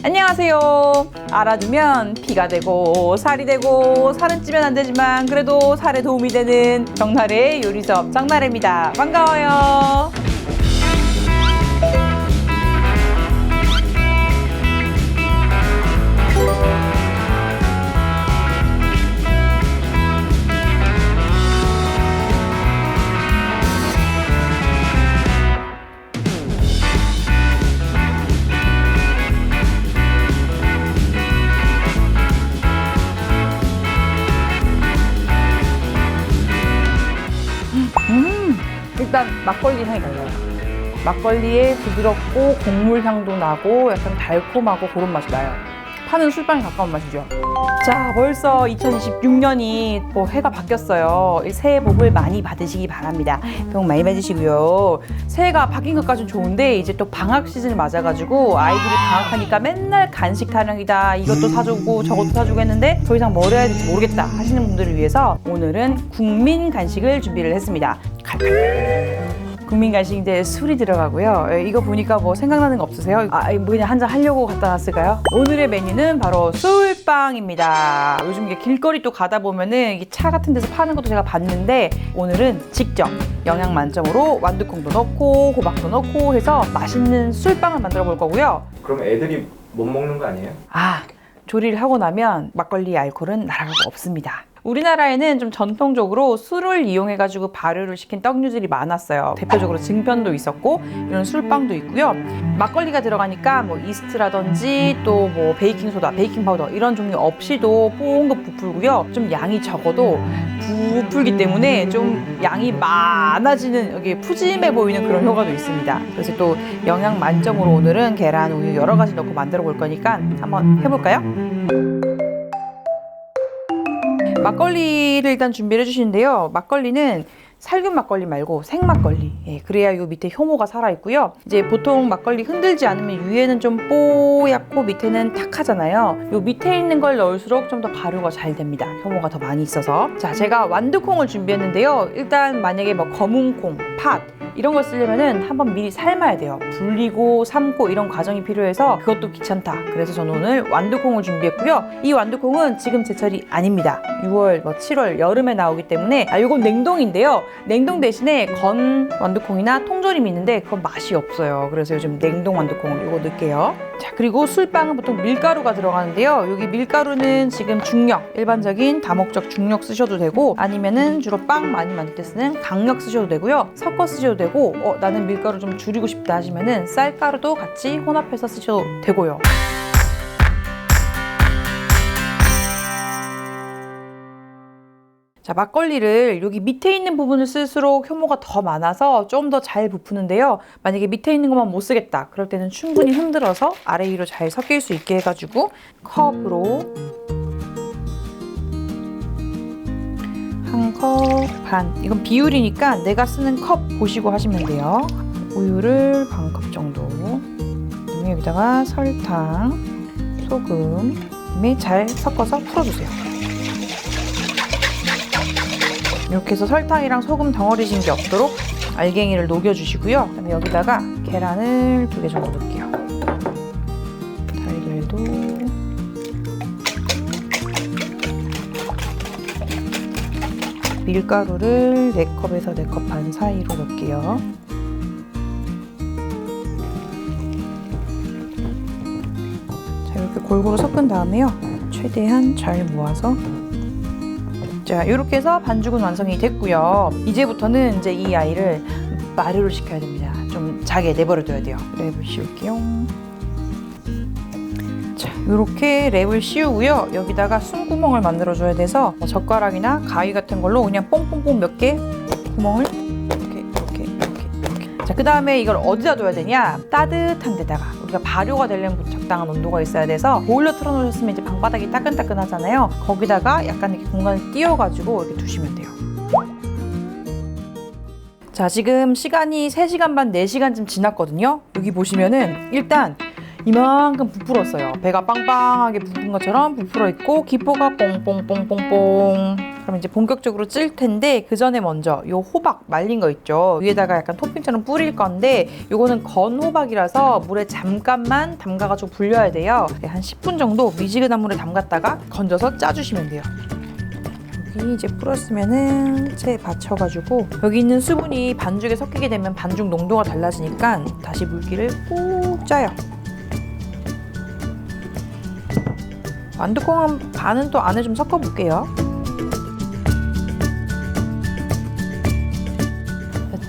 안녕하세요. 알아두면 피가 되고 살이 되고 살은 찌면 안 되지만 그래도 살에 도움이 되는 정나래의 요리섭 정나래입니다. 반가워요. 일단 막걸리 향이 달라요. 막걸리에 부드럽고 곡물 향도 나고 약간 달콤하고 그런 맛이 나요. 파는 술빵에 가까운 맛이죠. 자, 벌써 2026년이 해가 바뀌었어요. 새해 복을 많이 받으시기 바랍니다. 복 많이 받으시고요. 새해가 바뀐 것까지는 좋은데 이제 또 방학 시즌을 맞아가지고 아이들이 방학하니까 맨날 간식 타령이다. 이것도 사주고 저것도 사주고 했는데 더 이상 뭘 해야 될지 모르겠다 하시는 분들을 위해서 오늘은 국민 간식을 준비를 했습니다. 국민 간식인데 술이 들어가고요. 이거 보니까 뭐 생각나는 거 없으세요? 뭐 그냥 한잔 하려고 갖다 놨을까요? 오늘의 메뉴는 바로 술빵입니다. 요즘 이게 길거리 또 가다 보면은 차 같은 데서 파는 것도 제가 봤는데 오늘은 직접 영양 만점으로 완두콩도 넣고 호박도 넣고 해서 맛있는 술빵을 만들어 볼 거고요. 그럼 애들이 못 먹는 거 아니에요? 조리를 하고 나면 막걸리 알코올은 날아가고 없습니다. 우리나라에는 좀 전통적으로 술을 이용해가지고 발효를 시킨 떡류들이 많았어요. 대표적으로 증편도 있었고 이런 술빵도 있고요. 막걸리가 들어가니까 뭐 이스트라든지 또 뭐 베이킹소다, 베이킹파우더 이런 종류 없이도 뽕긋 부풀고요. 좀 양이 적어도 부풀기 때문에 좀 양이 많아지는 여기 푸짐해 보이는 그런 효과도 있습니다. 그래서 또 영양 만점으로 오늘은 계란, 우유 여러 가지 넣고 만들어 볼 거니까 한번 해볼까요? 막걸리를 일단 준비를 해주시는데요. 막걸리는 살균 막걸리 말고 생막걸리. 그래야 요 밑에 효모가 살아있고요. 이제 보통 막걸리 흔들지 않으면 위에는 좀 뽀얗고 밑에는 탁하잖아요. 요 밑에 있는 걸 넣을수록 좀 더 발효가 잘 됩니다. 효모가 더 많이 있어서. 자, 제가 완두콩을 준비했는데요. 일단 만약에 뭐 검은콩, 팥 이런 걸 쓰려면은 한번 미리 삶아야 돼요. 불리고 삶고 이런 과정이 필요해서 그것도 귀찮다. 그래서 저는 오늘 완두콩을 준비했고요. 이 완두콩은 지금 제철이 아닙니다. 6월, 7월 여름에 나오기 때문에 이건 냉동인데요. 냉동 대신에 건 완두콩이나 통조림이 있는데 그건 맛이 없어요. 그래서 요즘 냉동 완두콩을 이거 넣을게요. 자, 그리고 술빵은 보통 밀가루가 들어가는데요. 여기 밀가루는 지금 중력, 일반적인 다목적 중력 쓰셔도 되고 아니면은 주로 빵 많이 만들 때 쓰는 강력 쓰셔도 되고요. 섞어 쓰셔도 되고 나는 밀가루 좀 줄이고 싶다 하시면은 쌀가루도 같이 혼합해서 쓰셔도 되고요. 자, 막걸리를 여기 밑에 있는 부분을 쓸수록 효모가 더 많아서 좀 더 잘 부푸는데요. 만약에 밑에 있는 것만 못 쓰겠다. 그럴 때는 충분히 흔들어서 아래 위로 잘 섞일 수 있게 해가지고 컵으로 한 컵 반. 이건 비율이니까 내가 쓰는 컵 보시고 하시면 돼요. 우유를 반 컵 정도. 그다음에 여기다가 설탕, 소금, 그다음에 잘 섞어서 풀어주세요. 이렇게 해서 설탕이랑 소금 덩어리진 게 없도록 알갱이를 녹여주시고요. 그다음에 여기다가 계란을 2개 정도 넣을게요. 달걀도 밀가루를 4컵에서 4컵 반 사이로 넣을게요. 자, 이렇게 골고루 섞은 다음에요. 최대한 잘 모아서 자, 이렇게 해서 반죽은 완성이 됐고요. 이제부터는 이제 이 아이를 마르를 시켜야 됩니다. 좀 자게 내버려둬야 돼요. 랩을 씌울게요. 자, 이렇게 랩을 씌우고요. 여기다가 숨구멍을 만들어줘야 돼서 젓가락이나 가위 같은 걸로 그냥 뽕뽕뽕 몇 개 구멍을 이렇게. 자, 그 다음에 이걸 어디다 둬야 되냐? 따뜻한 데다가. 우리가 발효가 되려면 적당한 온도가 있어야 돼서 보일러 틀어놓으셨으면 이제 방바닥이 따끈따끈하잖아요. 거기다가 약간 이렇게 공간을 띄워가지고 이렇게 두시면 돼요. 자, 지금 시간이 3시간 반, 4시간쯤 지났거든요. 여기 보시면은 일단 이만큼 부풀었어요. 배가 빵빵하게 부푼 것처럼 부풀어 있고 기포가 뽕뽕뽕뽕뽕 그럼 이제 본격적으로 찔 텐데 그 전에 먼저 요 호박 말린 거 있죠. 위에다가 약간 토핑처럼 뿌릴 건데 요거는 건 호박이라서 물에 잠깐만 담가가지고 불려야 돼요. 한 10분 정도 미지근한 물에 담갔다가 건져서 짜주시면 돼요. 여기 이제 풀었으면은 채에 받쳐가지고 여기 있는 수분이 반죽에 섞이게 되면 반죽 농도가 달라지니까 다시 물기를 꾹 짜요. 완두콩 반은 또 안에 좀 섞어볼게요.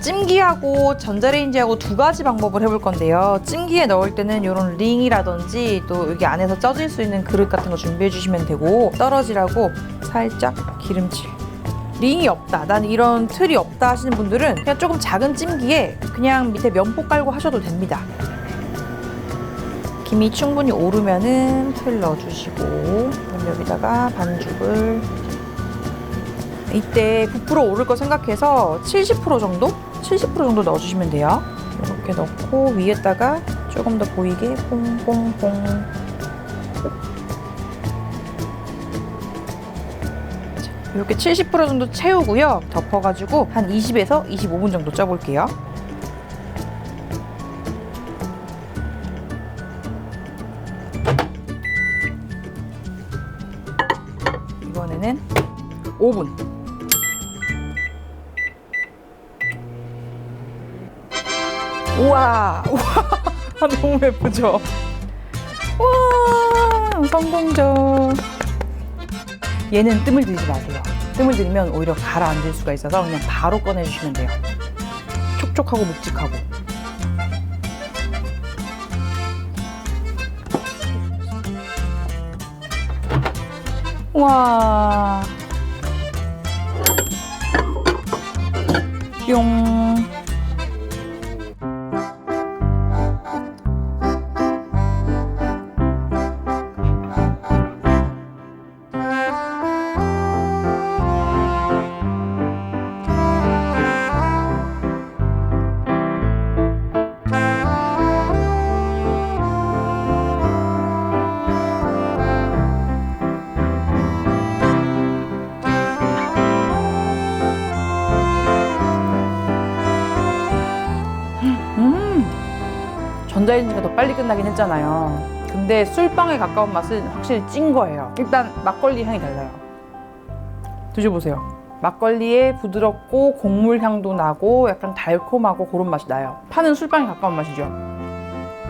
찜기하고 전자레인지하고 두 가지 방법을 해볼 건데요. 찜기에 넣을 때는 이런 링이라든지 또 여기 안에서 쪄질 수 있는 그릇 같은 거 준비해 주시면 되고, 떨어지라고 살짝 기름칠. 링이 없다, 난 이런 틀이 없다 하시는 분들은 그냥 조금 작은 찜기에 그냥 밑에 면포 깔고 하셔도 됩니다. 김이 충분히 오르면은 틀 넣어주시고, 그럼 여기다가 반죽을 이때 부풀어 오를 거 생각해서 70% 정도 넣어주시면 돼요. 이렇게 넣고 위에다가 조금 더 보이게 뽕뽕뽕. 이렇게 70% 정도 채우고요. 덮어가지고 한 20에서 25분 정도 쪄볼게요. 이번에는 5분. 우와, 너무 예쁘죠? 와, 성공적. 얘는 뜸을 들이지 마세요. 뜸을 들이면 오히려 가라앉을 수가 있어서 그냥 바로 꺼내주시면 돼요. 촉촉하고 묵직하고. 와, 뿅. 전자레인지가 더 빨리 끝나긴 했잖아요. 근데 술빵에 가까운 맛은 확실히 찐 거예요. 일단 막걸리 향이 달라요. 드셔보세요. 막걸리에 부드럽고 곡물 향도 나고 약간 달콤하고 그런 맛이 나요. 파는 술빵에 가까운 맛이죠.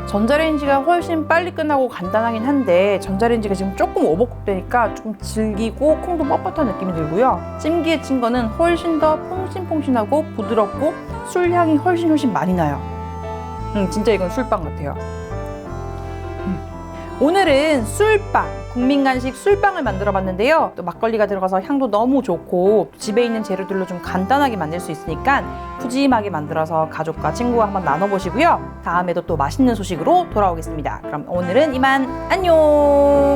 전자레인지가 훨씬 빨리 끝나고 간단하긴 한데 전자레인지가 지금 조금 오버쿡되니까 조금 질기고 콩도 뻣뻣한 느낌이 들고요. 찜기에 찐 거는 훨씬 더 퐁신퐁신하고 부드럽고 술향이 훨씬 많이 나요. 진짜 이건 술빵 같아요. 오늘은 술빵, 국민간식 술빵을 만들어 봤는데요. 또 막걸리가 들어가서 향도 너무 좋고 집에 있는 재료들로 좀 간단하게 만들 수 있으니까 푸짐하게 만들어서 가족과 친구와 한번 나눠보시고요. 다음에도 또 맛있는 소식으로 돌아오겠습니다. 그럼 오늘은 이만 안녕.